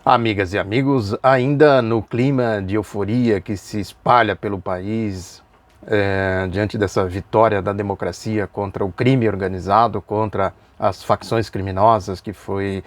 Amigas e amigos, ainda no clima de euforia que se espalha pelo país, diante dessa vitória da democracia contra o crime organizado, contra as facções criminosas, que foi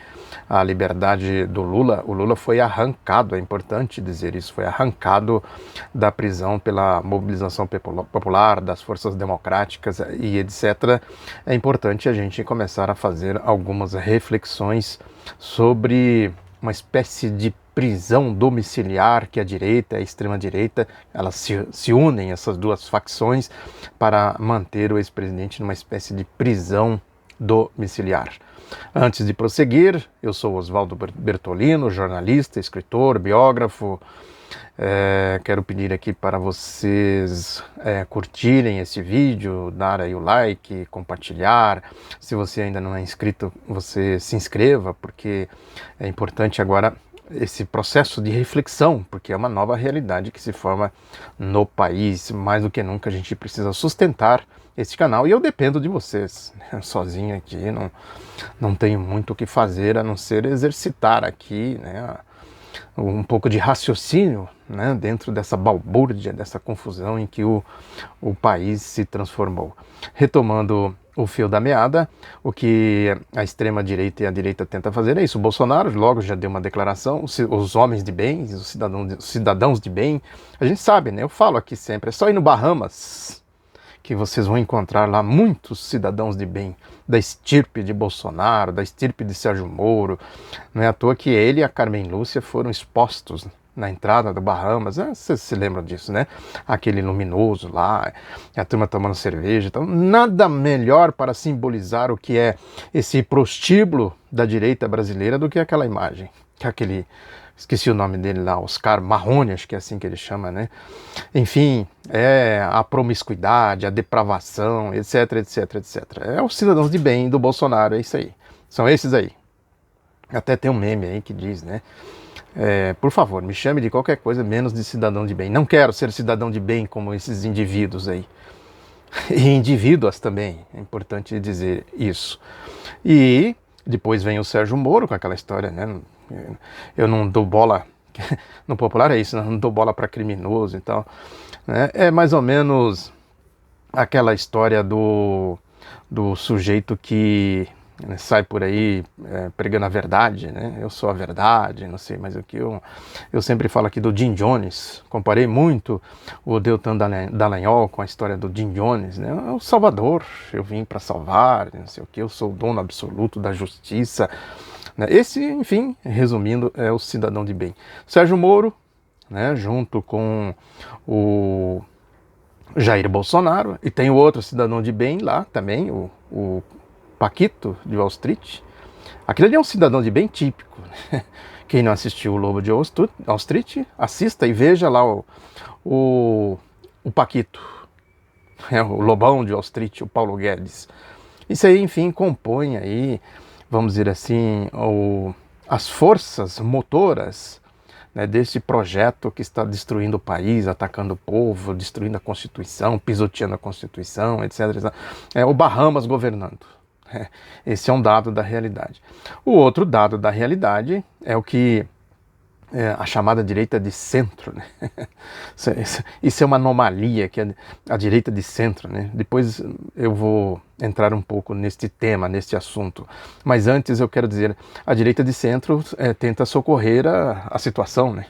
a liberdade do Lula. O Lula foi arrancado, é importante dizer isso, foi arrancado da prisão pela mobilização popular, das forças democráticas e etc. É importante a gente começar a fazer algumas reflexões sobre uma espécie de prisão domiciliar que a direita e a extrema-direita elas se unem, essas duas facções, para manter o ex-presidente numa espécie de prisão domiciliar. Antes de prosseguir, eu sou Oswaldo Bertolino, jornalista, escritor, biógrafo. Quero pedir aqui para vocês curtirem esse vídeo, dar aí o like, compartilhar. Se você ainda não é inscrito, você se inscreva, porque é importante agora esse processo de reflexão, porque é uma nova realidade que se forma no país. Mais do que nunca a gente precisa sustentar esse canal e eu dependo de vocês. Sozinho aqui não tenho muito o que fazer a não ser exercitar aqui, né, um pouco de raciocínio, né, dentro dessa balbúrdia, dessa confusão em que o país se transformou. Retomando o fio da meada, o que a extrema-direita e a direita tentam fazer é isso. O Bolsonaro logo já deu uma declaração, os homens de bem, os cidadãos de bem, a gente sabe, né? Eu falo aqui sempre, é só ir no Bahamas que vocês vão encontrar lá muitos cidadãos de bem, da estirpe de Bolsonaro, da estirpe de Sérgio Moro. Não é à toa que ele e a Carmen Lúcia foram expostos na entrada do Bahamas. Vocês se lembram disso, né? Aquele luminoso lá, a turma tomando cerveja. Então, nada melhor para simbolizar o que é esse prostíbulo da direita brasileira do que aquela imagem, que é aquele... Esqueci o nome dele lá, Oscar Marrone, acho que é assim que ele chama, né? Enfim, é a promiscuidade, a depravação, etc, etc, etc. É os cidadãos de bem do Bolsonaro, é isso aí. São esses aí. Até tem um meme aí que diz, né? Por favor, me chame de qualquer coisa menos de cidadão de bem. Não quero ser cidadão de bem como esses indivíduos aí. E indivíduas também, é importante dizer isso. E depois vem o Sérgio Moro com aquela história, né? Eu não dou bola, no popular é isso, não dou bola para criminoso e tal, né? É mais ou menos aquela história do sujeito que sai por aí pregando a verdade, né? Eu sou a verdade, não sei, mas o que eu sempre falo aqui do Jim Jones, comparei muito o Deltan Dallagnol com a história do Jim Jones, né? O Salvador, eu vim para salvar, não sei o que, eu sou o dono absoluto da justiça. Esse, enfim, resumindo, é o cidadão de bem. Sérgio Moro, né, junto com o Jair Bolsonaro, e tem o outro cidadão de bem lá também, o Paquito de Wall Street. Aquele ali é um cidadão de bem típico, né? Quem não assistiu o Lobo de Wall Street, assista e veja lá o Paquito, o Lobão de Wall Street, o Paulo Guedes. Isso aí, enfim, compõe aí, vamos dizer assim, as forças motoras, né, desse projeto que está destruindo o país, atacando o povo, destruindo a Constituição, pisoteando a Constituição, etc. etc. É o Bahamas governando. Esse é um dado da realidade. O outro dado da realidade é o que a chamada direita de centro, né? Isso é uma anomalia, que a direita de centro, né? Depois eu vou entrar um pouco neste tema, neste assunto, mas antes eu quero dizer, a direita de centro tenta socorrer a situação, né?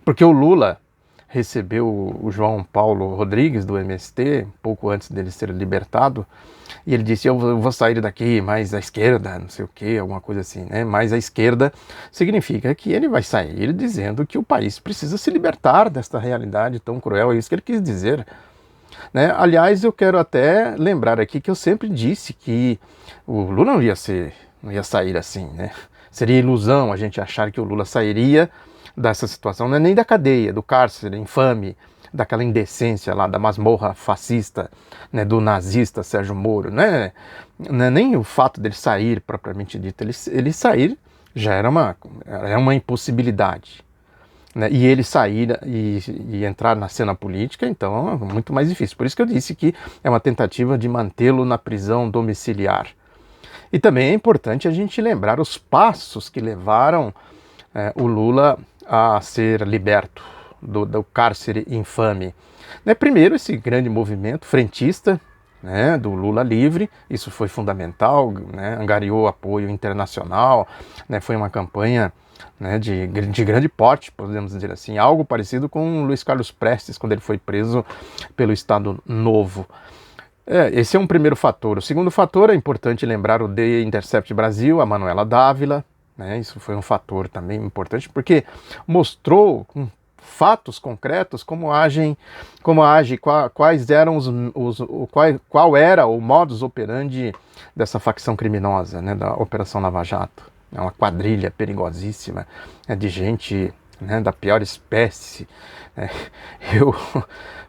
Porque o Lula recebeu o João Paulo Rodrigues do MST, pouco antes dele ser libertado, e ele disse, eu vou sair daqui mais à esquerda, não sei o que, alguma coisa assim, né? Mais à esquerda significa que ele vai sair dizendo que o país precisa se libertar desta realidade tão cruel, é isso que ele quis dizer, né? Aliás, eu quero até lembrar aqui que eu sempre disse que o Lula não ia sair assim, né? Seria ilusão a gente achar que o Lula sairia dessa situação, não é nem da cadeia, do cárcere infame, daquela indecência lá, da masmorra fascista, né, do nazista Sérgio Moro, né? Não é nem o fato dele sair propriamente dito, ele sair já era uma impossibilidade, né? E ele sair e entrar na cena política, então é muito mais difícil. Por isso que eu disse que é uma tentativa de mantê-lo na prisão domiciliar. E também é importante a gente lembrar os passos que levaram o Lula a ser liberto do cárcere infame. Né, primeiro, esse grande movimento frentista, né, do Lula livre, isso foi fundamental, né, angariou apoio internacional, né, foi uma campanha, né, de grande porte, podemos dizer assim, algo parecido com Luiz Carlos Prestes, quando ele foi preso pelo Estado Novo. Esse é um primeiro fator. O segundo fator, é importante lembrar o The Intercept Brasil, a Manuela Dávila, né, isso foi um fator também importante, porque mostrou com fatos concretos como age, quais eram qual era o modus operandi dessa facção criminosa, né, da Operação Lava Jato. É uma quadrilha perigosíssima, de gente, né, da pior espécie.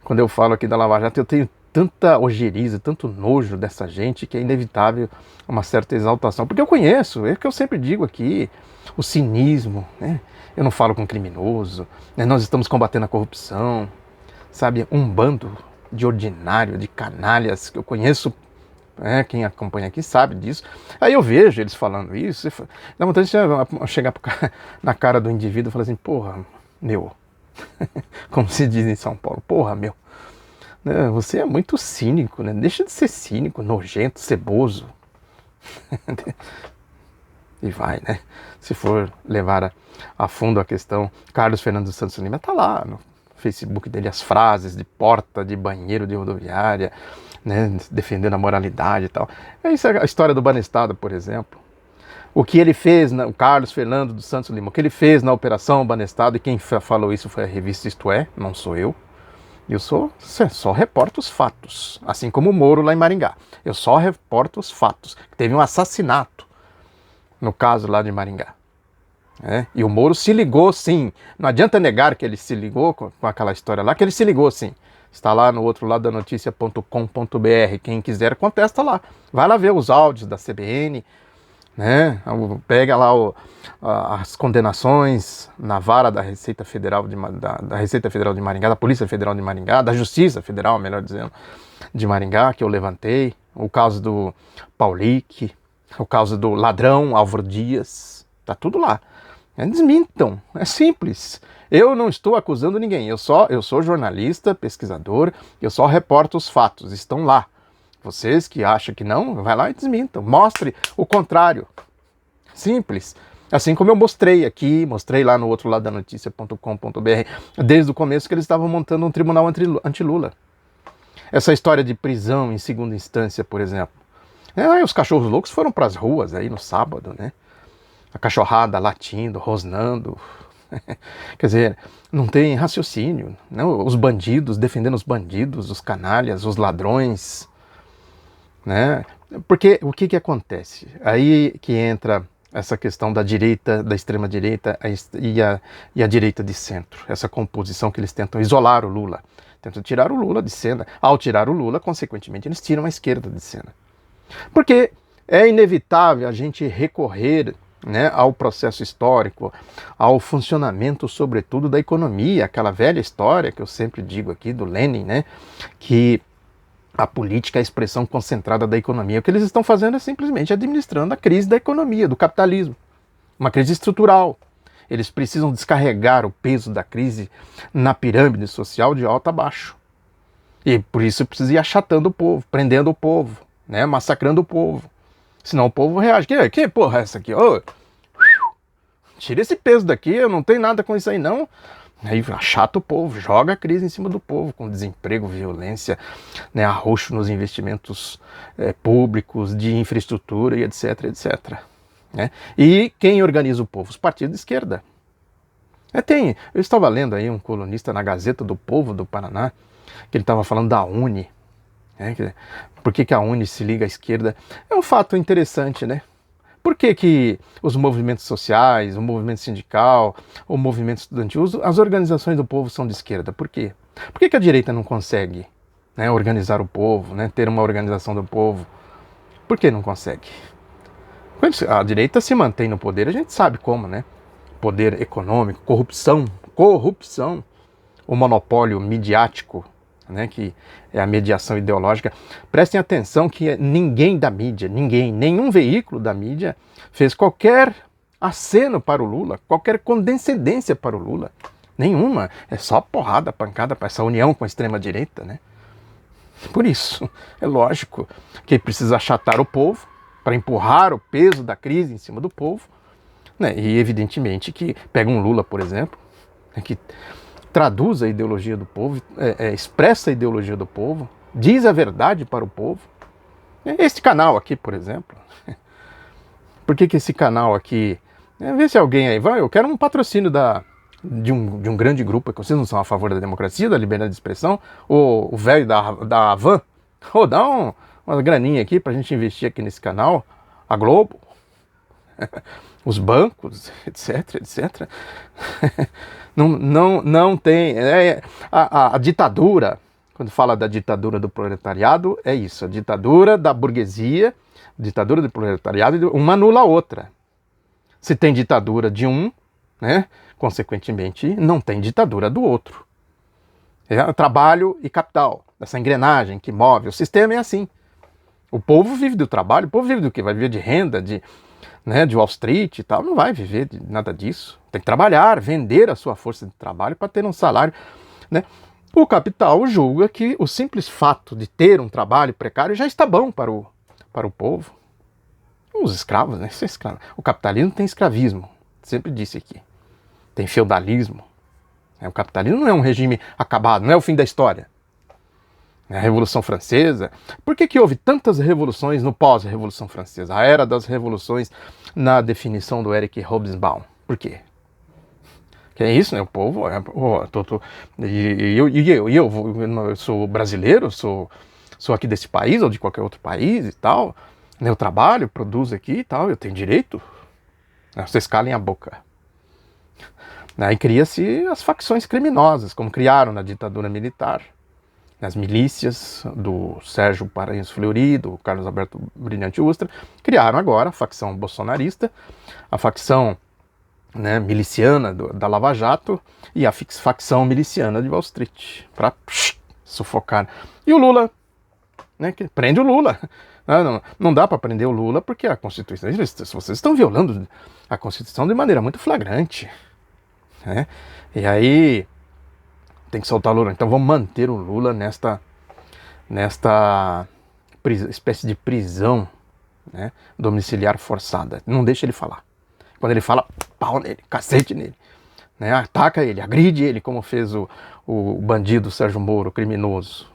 Quando eu falo aqui da Lava Jato, eu tenho tanta ojeriza, tanto nojo dessa gente, que é inevitável uma certa exaltação. Porque eu conheço, é o que eu sempre digo aqui, o cinismo, né? Eu não falo com criminoso, né? Nós estamos combatendo a corrupção, sabe? Um bando de ordinário, de canalhas, que eu conheço, quem acompanha aqui sabe disso. Aí eu vejo eles falando isso, dá vontade de chegar na cara do indivíduo e falar assim, porra, meu, como se diz em São Paulo, porra, meu, você é muito cínico, né? Deixa de ser cínico, nojento, ceboso. E vai, né? Se for levar a fundo a questão, Carlos Fernando dos Santos Lima tá lá no Facebook dele, as frases de porta de banheiro de rodoviária, né? Defendendo a moralidade e tal. Isso é a história do Banestado, por exemplo. O que ele fez, o Carlos Fernando dos Santos Lima, o que ele fez na Operação Banestado, e quem falou isso foi a revista Isto É, não sou eu. Eu só reporto os fatos, assim como o Moro lá em Maringá. Eu só reporto os fatos. Teve um assassinato no caso lá de Maringá. E o Moro se ligou sim. Não adianta negar que ele se ligou com aquela história lá, que ele se ligou sim. Está lá no outro lado da notícia.com.br. Quem quiser contesta lá. Vai lá ver os áudios da CBN, né? Pega lá as condenações na vara da Receita Federal da Receita Federal de Maringá, da Polícia Federal de Maringá, da Justiça Federal, melhor dizendo, de Maringá, que eu levantei, o caso do Paulic, o caso do ladrão Álvaro Dias, tá tudo lá. Desmintam, é simples. Eu não estou acusando ninguém, eu sou jornalista, pesquisador, eu só reporto os fatos, estão lá. Vocês que acham que não, vai lá e desmintam. Mostre o contrário. Simples. Assim como eu mostrei aqui, mostrei lá no outro lado da notícia.com.br, desde o começo que eles estavam montando um tribunal anti-Lula. Essa história de prisão em segunda instância, por exemplo. Os cachorros loucos foram para as ruas aí no sábado, né? A cachorrada latindo, rosnando. Quer dizer, não tem raciocínio. Não? Os bandidos, defendendo os bandidos, os canalhas, os ladrões, né? Porque o que acontece? Aí que entra essa questão da direita, da extrema-direita e a direita de centro. Essa composição que eles tentam isolar o Lula. Tentam tirar o Lula de cena. Ao tirar o Lula, consequentemente, eles tiram a esquerda de cena. Porque é inevitável a gente recorrer, né, ao processo histórico, ao funcionamento, sobretudo, da economia. Aquela velha história que eu sempre digo aqui do Lenin, né, que a política é a expressão concentrada da economia. O que eles estão fazendo é simplesmente administrando a crise da economia, do capitalismo. Uma crise estrutural. Eles precisam descarregar o peso da crise na pirâmide social de alto a baixo. E por isso precisa ir achatando o povo, prendendo o povo, né, massacrando o povo. Senão o povo reage. Que porra é essa aqui? Tira esse peso daqui, eu não tenho nada com isso aí não. Aí achata o povo, joga a crise em cima do povo, com desemprego, violência, né, arroxo nos investimentos públicos, de infraestrutura e etc, etc. Né? E quem organiza o povo? Os partidos de esquerda. Eu estava lendo aí um colunista na Gazeta do Povo do Paraná, que ele estava falando da UNE. Por que a UNE se liga à esquerda? É um fato interessante, né? Por que os movimentos sociais, o movimento sindical, o movimento estudantil, as organizações do povo são de esquerda? Por quê? Por que a direita não consegue, né, organizar o povo, né, ter uma organização do povo? Por que não consegue? A direita se mantém no poder, a gente sabe como, né? Poder econômico, corrupção, o monopólio midiático, né, que é a mediação ideológica. Prestem atenção que ninguém da mídia, nenhum veículo da mídia fez qualquer aceno para o Lula, qualquer condescendência para o Lula. Nenhuma. É só porrada, pancada para essa união com a extrema-direita, né? Por isso, é lógico que precisa achatar o povo para empurrar o peso da crise em cima do povo, né? E evidentemente que pega um Lula, por exemplo, que traduz a ideologia do povo, expressa a ideologia do povo, diz a verdade para o povo. Este canal aqui, por exemplo. Por que esse canal aqui... Vê se alguém aí vai, eu quero um patrocínio de um grande grupo, que vocês não são a favor da democracia, da liberdade de expressão, ou o velho da Havan, ou dá uma graninha aqui pra gente investir aqui nesse canal, a Globo, os bancos, etc, etc. Não tem... a ditadura, quando fala da ditadura do proletariado, é isso, a ditadura da burguesia, ditadura do proletariado, uma anula a outra. Se tem ditadura de um, né, consequentemente, não tem ditadura do outro. É trabalho e capital, essa engrenagem que move. O sistema é assim. O povo vive do trabalho, o povo vive do quê? Vai viver de renda, de Wall Street e tal. Não vai viver de nada disso. Tem que trabalhar, vender a sua força de trabalho para ter um salário, né? O capital julga que o simples fato de ter um trabalho precário já está bom para o povo. Os escravos, né? O capitalismo tem escravismo, sempre disse aqui. Tem feudalismo. O capitalismo não é um regime acabado, não é o fim da história. A Revolução Francesa. Por que houve tantas revoluções no pós-Revolução Francesa? A era das revoluções na definição do Eric Hobsbawm. Por quê? Que é isso, né? O povo... Eu sou brasileiro, sou aqui desse país ou de qualquer outro país e tal. Eu trabalho, produzo aqui e tal, eu tenho direito. Vocês calem a boca. Aí cria-se as facções criminosas, como criaram na ditadura militar. As milícias do Sérgio Paranhos Fleury, do Carlos Alberto Brilhante Ustra, criaram agora a facção bolsonarista, a facção, né, miliciana da Lava Jato e a facção miliciana de Wall Street, para sufocar. E o Lula, né, que prende o Lula. Não dá para prender o Lula porque a Constituição... Vocês estão violando a Constituição de maneira muito flagrante. Né? E aí tem que soltar o Lula. Então vamos manter o Lula nesta espécie de prisão, né, domiciliar forçada. Não deixa ele falar. Quando ele fala, pau nele, cacete nele. Né? Ataca ele, agride ele, como fez o bandido Sérgio Moro, criminoso.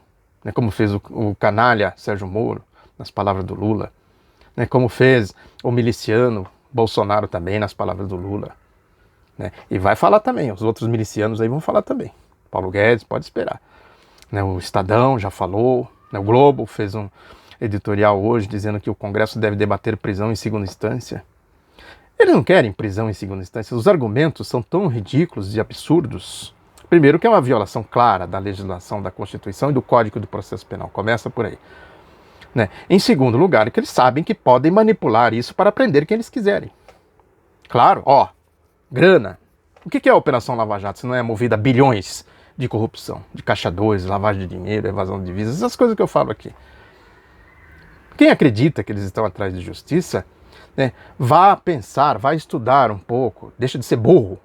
Né? Como fez o canalha Sérgio Moro, nas palavras do Lula, né, como fez o miliciano Bolsonaro também, nas palavras do Lula, né, e vai falar também, os outros milicianos aí vão falar também, Paulo Guedes, pode esperar, né, o Estadão já falou, né, o Globo fez um editorial hoje dizendo que o Congresso deve debater prisão em segunda instância. Eles não querem prisão em segunda instância, os argumentos são tão ridículos e absurdos. Primeiro que é uma violação clara da legislação, da Constituição e do Código do Processo Penal, começa por aí. Né? Em segundo lugar, que eles sabem que podem manipular isso para prender quem eles quiserem. Claro, grana. O que é a Operação Lava Jato se não é movida a bilhões de corrupção, de caixa 2, lavagem de dinheiro, evasão de divisas, essas coisas que eu falo aqui. Quem acredita que eles estão atrás de justiça, né, vá pensar, vá estudar um pouco, deixa de ser burro.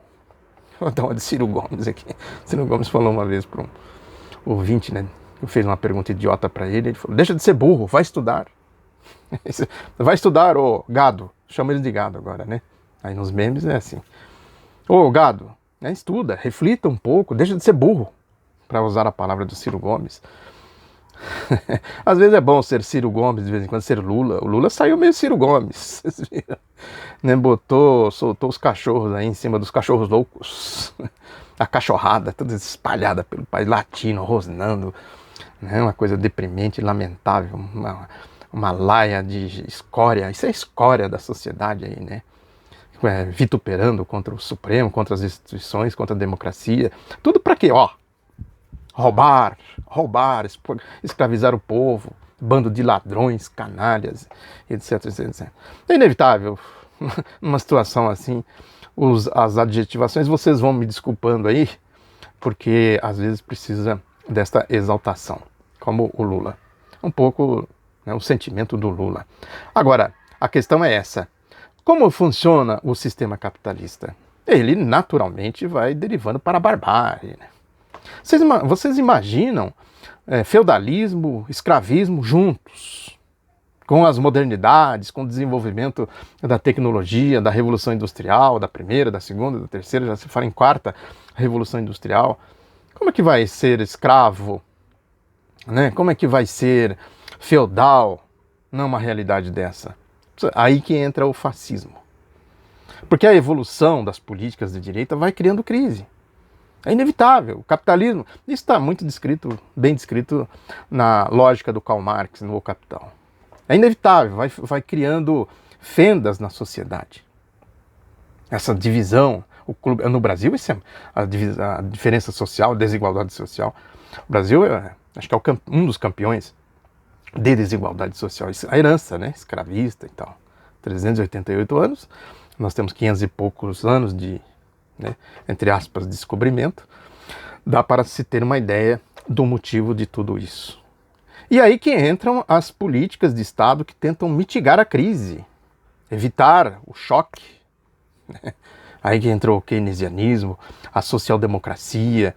Vou dar uma de Ciro Gomes aqui. Ciro Gomes falou uma vez para um ouvinte, né? Eu fiz uma pergunta idiota para ele falou, deixa de ser burro, vai estudar. Vai estudar, ô gado. Chama ele de gado agora, né? Aí nos memes é assim. Ô gado, né, estuda, reflita um pouco, deixa de ser burro, para usar a palavra do Ciro Gomes. Às vezes é bom ser Ciro Gomes, de vez em quando ser Lula. O Lula saiu meio Ciro Gomes, vocês viram? Né, soltou os cachorros aí em cima dos cachorros loucos. A cachorrada toda espalhada pelo país, latino, rosnando. Né, uma coisa deprimente, lamentável, uma laia de escória. Isso é escória da sociedade aí, né? Vituperando contra o Supremo, contra as instituições, contra a democracia. Tudo para quê? Roubar, escravizar o povo, bando de ladrões, canalhas, etc, etc. É inevitável, numa situação assim, as adjetivações, vocês vão me desculpando aí, porque às vezes precisa desta exaltação, como o Lula. Um pouco, né, o sentimento do Lula. Agora, a questão é essa. Como funciona o sistema capitalista? Ele naturalmente vai derivando para a barbárie, né? Vocês imaginam feudalismo, escravismo juntos, com as modernidades, com o desenvolvimento da tecnologia, da Revolução Industrial, da primeira, da segunda, da terceira, já se fala em quarta Revolução Industrial. Como é que vai ser escravo, né? Como é que vai ser feudal numa realidade dessa? Aí que entra o fascismo. Porque a evolução das políticas de direita vai criando crise. É inevitável. O capitalismo, isso está muito descrito, bem descrito na lógica do Karl Marx, no O Capital. É inevitável, vai criando fendas na sociedade. Essa divisão, no Brasil, isso é a diferença social, a desigualdade social. O Brasil, acho que é um dos campeões de desigualdade social. A herança, né, escravista e tal. 388 anos, nós temos 500 e poucos anos de, né, entre aspas, descobrimento. Dá para se ter uma ideia do motivo de tudo isso. E aí que entram as políticas de Estado que tentam mitigar a crise, evitar o choque. Né? Aí que entrou o keynesianismo, a social-democracia,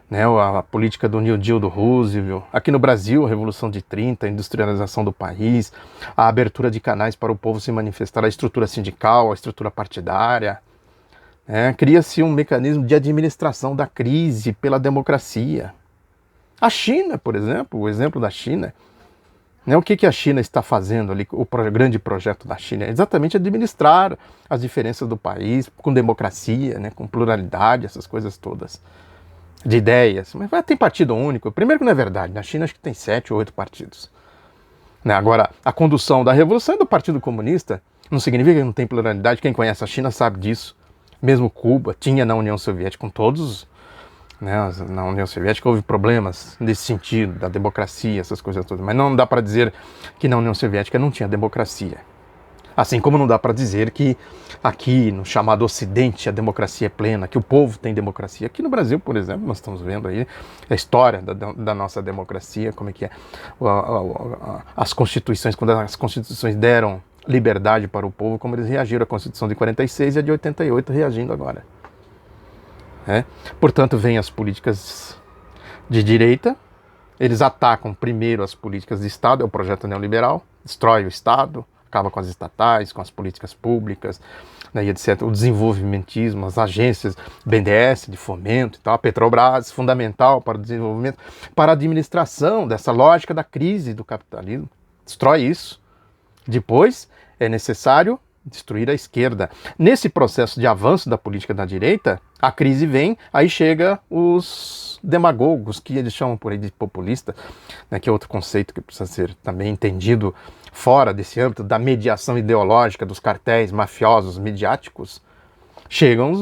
né, a política do New Deal do Roosevelt. Aqui no Brasil, a Revolução de 30, a industrialização do país, a abertura de canais para o povo se manifestar, a estrutura sindical, a estrutura partidária. Né? Cria-se um mecanismo de administração da crise pela democracia. A China, por exemplo, o exemplo da China, né, o que a China está fazendo ali, o grande projeto da China é exatamente administrar as diferenças do país com democracia, né, com pluralidade, essas coisas todas, de ideias. Mas tem partido único. Primeiro que não é verdade, na China acho que tem 7 ou 8 partidos. Né, agora, a condução da revolução é do Partido Comunista, não significa que não tem pluralidade, quem conhece a China sabe disso. Mesmo Cuba tinha na União Soviética, com todos... Né, na União Soviética houve problemas nesse sentido, da democracia, essas coisas todas, mas não dá para dizer que na União Soviética não tinha democracia. Assim como não dá para dizer que aqui no chamado Ocidente a democracia é plena, que o povo tem democracia. Aqui no Brasil, por exemplo, nós estamos vendo aí a história da nossa democracia, como é que é as constituições, quando as constituições deram liberdade para o povo, como eles reagiram à Constituição de 46 e a de 88 reagindo agora. Portanto, vêm as políticas de direita, eles atacam primeiro as políticas de Estado, é o projeto neoliberal, destrói o Estado, acaba com as estatais, com as políticas públicas, né, e etc. O desenvolvimentismo, as agências BNDES, de fomento e tal, a Petrobras, fundamental para o desenvolvimento, para a administração dessa lógica da crise do capitalismo, destrói isso. Depois é necessário destruir a esquerda. Nesse processo de avanço da política da direita, a crise vem, aí chega os demagogos, que eles chamam por aí de populista, né, que é outro conceito que precisa ser também entendido fora desse âmbito da mediação ideológica dos cartéis mafiosos midiáticos. Chegam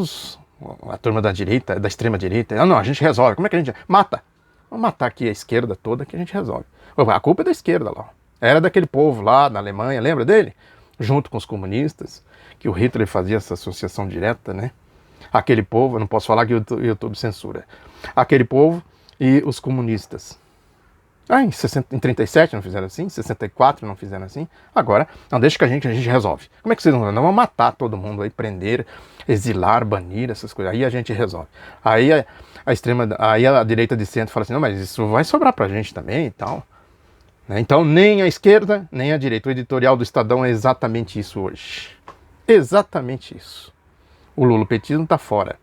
a turma da direita, da extrema direita, não, a gente resolve, como é que a gente mata? Vamos matar aqui a esquerda toda que a gente resolve. A culpa é da esquerda lá. Era daquele povo lá na Alemanha, lembra dele? Junto com os comunistas, que o Hitler fazia essa associação direta, né? Aquele povo, eu não posso falar que o YouTube censura. Aquele povo e os comunistas. Em 37 não fizeram assim, em 64 não fizeram assim. Agora, não, deixa que a gente resolve. Como é que vocês não vão matar todo mundo aí, prender, exilar, banir, essas coisas. Aí a gente resolve. Aí a direita de centro fala assim, não, mas isso vai sobrar pra gente também e tal. Então, nem a esquerda, nem a direita. O editorial do Estadão é exatamente isso hoje. Exatamente isso. O lulopetismo está fora.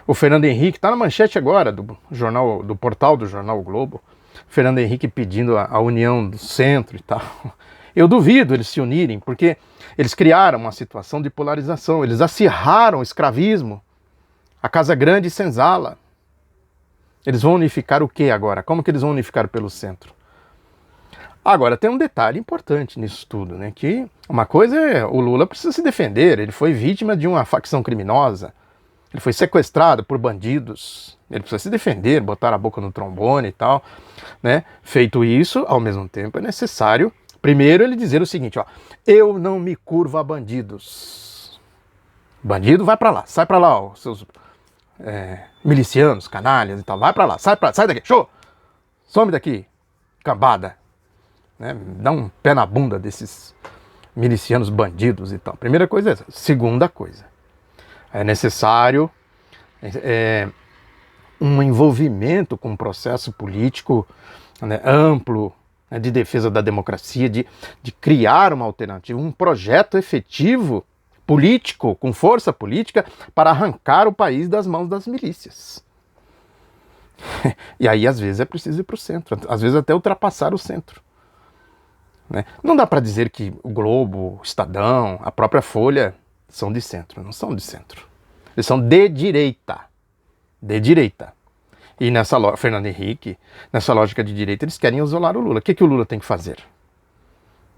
O Fernando Henrique está na manchete agora do portal do jornal o Globo. Fernando Henrique pedindo a união do centro e tal. Eu duvido eles se unirem, porque eles criaram uma situação de polarização. Eles acirraram o escravismo, a Casa Grande e Senzala. Eles vão unificar o que agora? Como que eles vão unificar pelo centro? Agora, tem um detalhe importante nisso tudo, né? Que uma coisa é, o Lula precisa se defender, ele foi vítima de uma facção criminosa, ele foi sequestrado por bandidos, ele precisa se defender, botar a boca no trombone e tal, né? Feito isso, ao mesmo tempo é necessário, primeiro ele dizer o seguinte, ó, eu não me curvo a bandidos. Bandido vai pra lá, sai pra lá, ó, seus milicianos, canalhas e tal, vai pra lá, sai daqui, show, some daqui, cambada. Né, dá um pé na bunda desses milicianos bandidos e tal. Primeira coisa é essa. Segunda coisa, é necessário um envolvimento com um processo político, né, amplo, né, de defesa da democracia, de criar uma alternativa, um projeto efetivo político, com força política, para arrancar o país das mãos das milícias. E aí, às vezes, é preciso ir para o centro, às vezes até ultrapassar o centro. Né? Não dá para dizer que o Globo, o Estadão, a própria Folha são de centro. Não são de centro. Eles são de direita. De direita. E nessa lógica, Fernando Henrique, nessa lógica de direita, eles querem isolar o Lula. O que o Lula tem que fazer?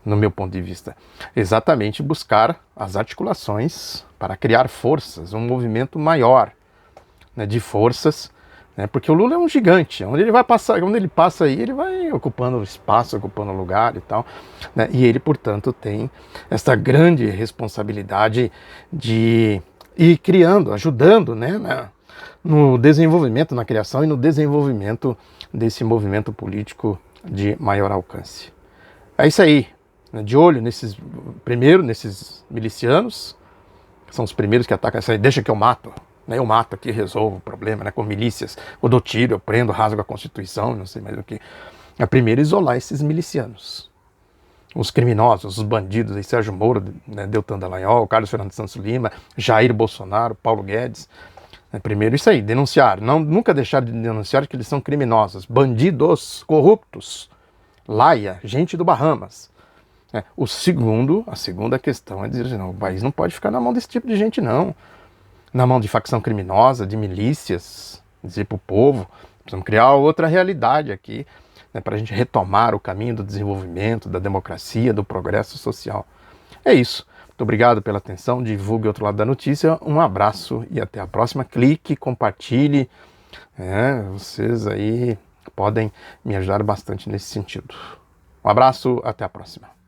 No meu ponto de vista, exatamente buscar as articulações para criar forças, um movimento maior, né, de forças, né, porque o Lula é um gigante, onde ele vai passar, onde ele passa aí, ele vai ocupando espaço, ocupando lugar e tal, né, e ele, portanto, tem essa grande responsabilidade de ir criando, ajudando, né, no desenvolvimento, na criação e no desenvolvimento desse movimento político de maior alcance. É isso aí. De olho nesses milicianos, que são os primeiros que atacam, deixa que eu mato, né? Eu mato aqui, resolvo o problema, né? Com milícias, eu dou tiro, eu prendo, rasgo a Constituição, não sei mais o que. É primeiro isolar esses milicianos, os criminosos, os bandidos, aí, Sérgio Moro, né? Deltan Dallagnol, Carlos Fernando Santos Lima, Jair Bolsonaro, Paulo Guedes. Primeiro isso aí, denunciar, nunca deixar de denunciar que eles são criminosos, bandidos, corruptos, laia, gente do Bahamas. A segunda questão é dizer, não, o país não pode ficar na mão desse tipo de gente, não. Na mão de facção criminosa, de milícias, dizer para o povo, precisamos criar outra realidade aqui, né, para a gente retomar o caminho do desenvolvimento, da democracia, do progresso social. É isso. Muito obrigado pela atenção, divulgue o outro lado da notícia, um abraço e até a próxima. Clique, compartilhe, vocês aí podem me ajudar bastante nesse sentido. Um abraço, até a próxima.